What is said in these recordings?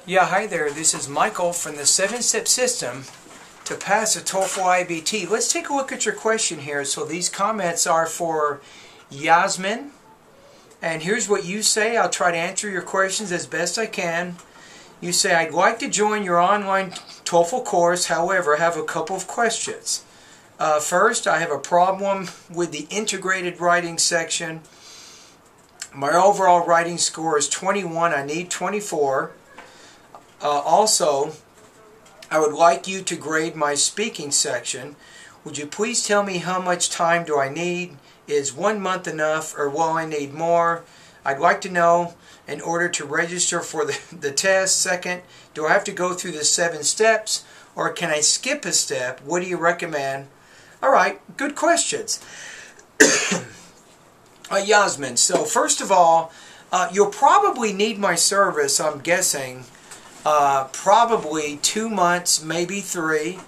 Yeah, hi there. This is Michael from the 7-Step System to pass a TOEFL IBT. Let's take a look at your question here. So these comments are for Yasmin. And here's what you say. I'll try to answer your questions as best I can. You say, I'd like to join your online TOEFL course, however, I have a couple of questions. First, I have a problem with the integrated writing section. My overall writing score is 21. I need 24. Also, I would like you to grade my speaking section. Would you please tell me how much time do I need? Is 1 month enough, or will I need more? I'd like to know in order to register for the test. Second, do I have to go through the 7 steps, or can I skip a step? What do you recommend? Alright, good questions. Yasmin, so first of all, you'll probably need my service, I'm guessing, probably 2 months, maybe 3.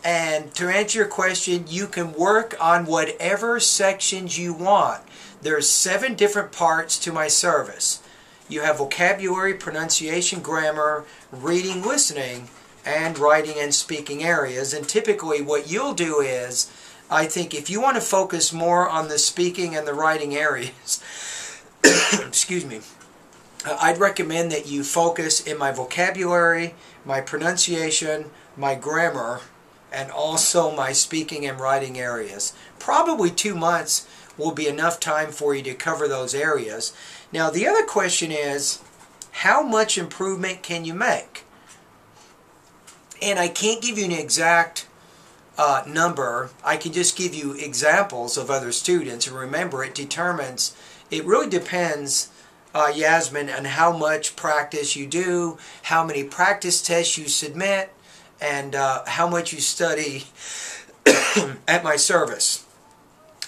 And to answer your question, you can work on whatever sections you want. There's 7 different parts to my service. You have vocabulary, pronunciation, grammar, reading, listening, and writing and speaking areas. And typically what you'll do is, I think if you want to focus more on the speaking and the writing areas, excuse me, I'd recommend that you focus in my vocabulary, my pronunciation, my grammar, and also my speaking and writing areas. Probably 2 months will be enough time for you to cover those areas. Now the other question is, how much improvement can you make? And I can't give you an exact number. I can just give you examples of other students. And remember, it really depends, Yasmin, on how much practice you do, how many practice tests you submit, and how much you study at my service.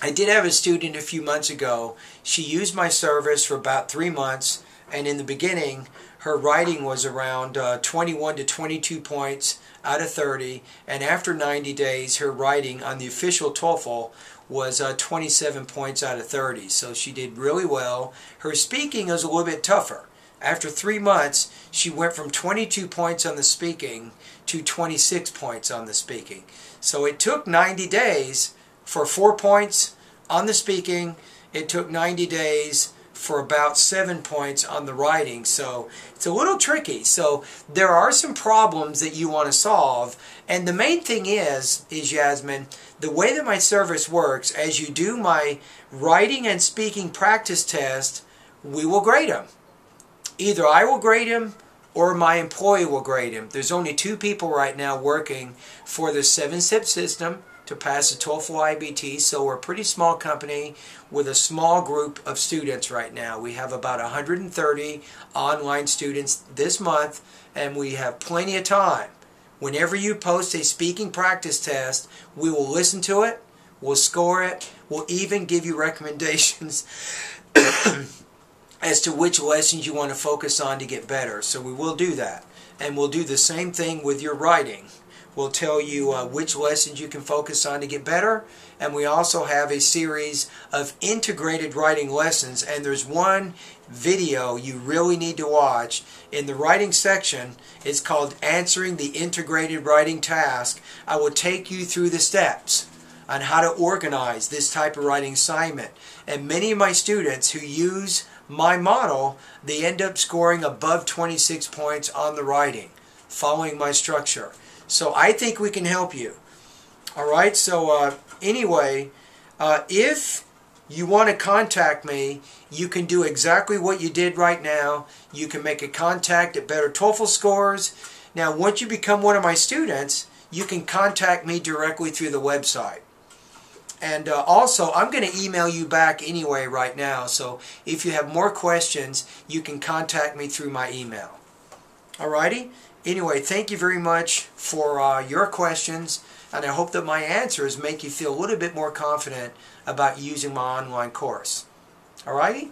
I did have a student a few months ago. She used my service for about 3 months, and in the beginning her writing was around 21 to 22 points out of 30, and after 90 days her writing on the official TOEFL was 27 points out of 30. So she did really well. Her speaking was a little bit tougher. After 3 months, she went from 22 points on the speaking to 26 points on the speaking. So it took 90 days for 4 points on the speaking. It took 90 days for about 7 points on the writing. So it's a little tricky. So there are some problems that you want to solve. And the main thing is Yasmin, the way that my service works, as you do my writing and speaking practice test, we will grade them. Either I will grade him or my employee will grade him. There's only 2 people right now working for the 7-Step System to pass the TOEFL IBT, so we're a pretty small company with a small group of students right now. We have about 130 online students this month, and we have plenty of time. Whenever you post a speaking practice test, we will listen to it, we'll score it, we'll even give you recommendations as to which lessons you want to focus on to get better. So we will do that. And we'll do the same thing with your writing. We'll tell you which lessons you can focus on to get better. And we also have a series of integrated writing lessons. And there's one video you really need to watch. In the writing section, it's called Answering the Integrated Writing Task. I will take you through the steps on how to organize this type of writing assignment. And many of my students who use my model, they end up scoring above 26 points on the writing, following my structure. So I think we can help you. Alright, so anyway, if you want to contact me, you can do exactly what you did right now. You can make a contact at Better TOEFL Scores. Now, once you become one of my students, you can contact me directly through the website. And also, I'm going to email you back anyway right now, so if you have more questions, you can contact me through my email. Alrighty? Anyway, thank you very much for your questions, and I hope that my answers make you feel a little bit more confident about using my online course. Alrighty?